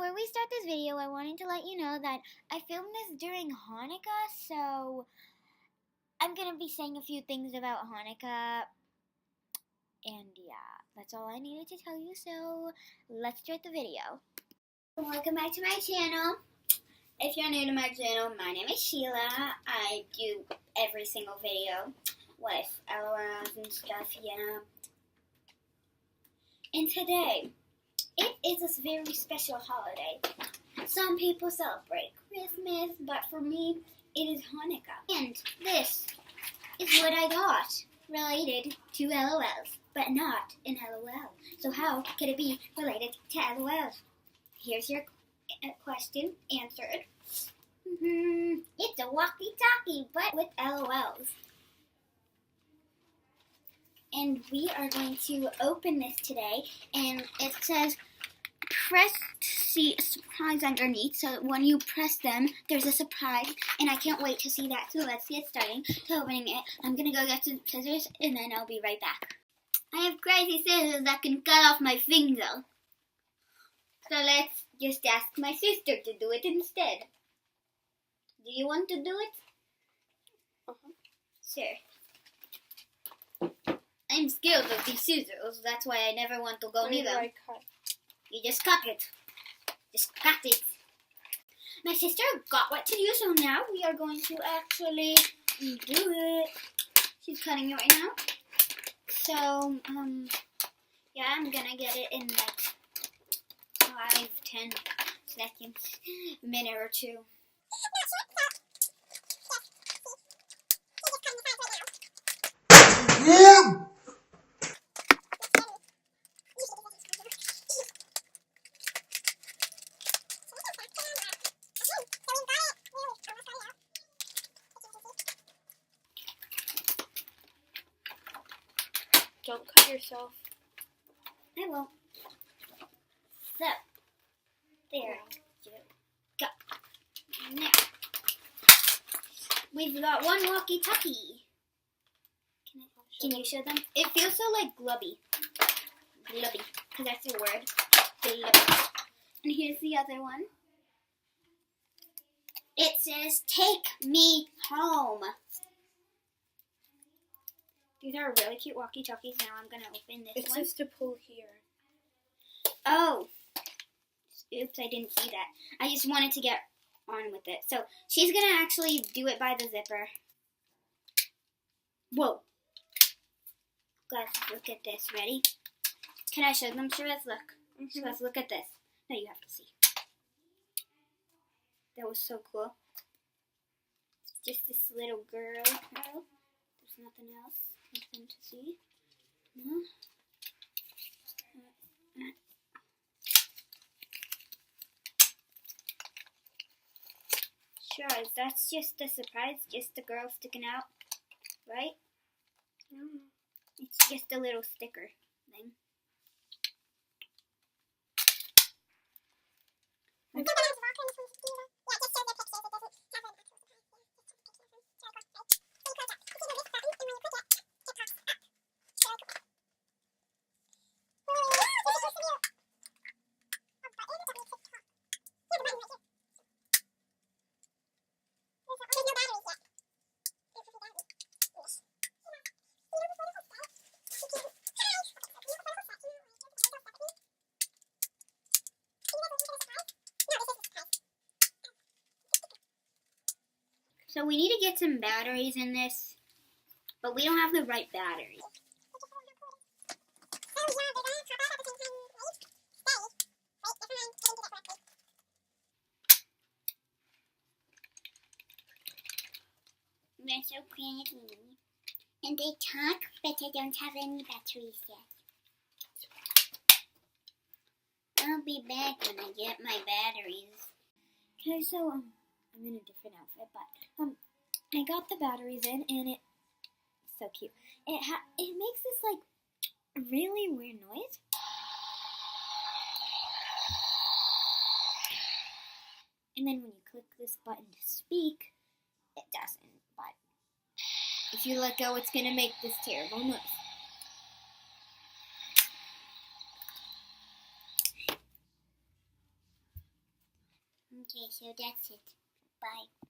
Before we start this video, I wanted to let you know that I filmed this during Hanukkah, so I'm going to be saying a few things about Hanukkah. And yeah, that's all I needed to tell you, so let's start the video. Welcome back to my channel. If you're new to my channel, my name is Sheila. I do every single video with LOLs and stuff, yeah. And today, it is a very special holiday. Some people celebrate Christmas, but for me, it is Hanukkah. And this is what I got related to LOLs, but not an LOL. So how could it be related to LOLs? Here's your question answered. It's a walkie-talkie, but with LOLs. And we are going to open this today, and it says press to see a surprise underneath. So when you press them, there's a surprise, and I can't wait to see that. So let's get started to opening it. I'm gonna go get some scissors, and then I'll be right back. I have crazy scissors that can cut off my finger. So let's just ask my sister to do it instead. Do you want to do it? Sure. I'm scared of these scissors. That's why I never want to go near them. You just cut it. Just cut it. My sister got what to do, so now we are going to actually do it. She's cutting it right now. So, yeah, I'm gonna get it in like 5-10 seconds, minute or two. Yeah. Don't cut yourself. I won't. So, there you go. Now, we've got one walkie-talkie. Can you show them? It feels so like glubby. Glubby, because that's a word. Glubby. And here's the other one. It says, "Take me home." These are really cute walkie-talkies. Now I'm going to open this It's one. just to pull here. Oh. Oops, I didn't see that. I just wanted to get on with it. So she's going to actually do it by the zipper. Whoa. Guys, look at this. Ready? Can I show them? Shiraz, look. Shiraz, look at this. No, you have to see. That was so cool. It's just this little girl. There's nothing else. Nothing to see. No. Sure, that's just a surprise. Just the girl sticking out. Right? It's just a little sticker thing. So we need to get some batteries in this, but we don't have the right batteries. They're so pretty. And they talk, but I don't have any batteries yet. I'll be back when I get my batteries. Okay, so I'm in a different outfit, but I got the batteries in, and it's so cute. It makes this like really weird noise. And then when you click this button to speak, it doesn't. But if you let go, it's gonna make this terrible noise. Okay, so that's it. Bye.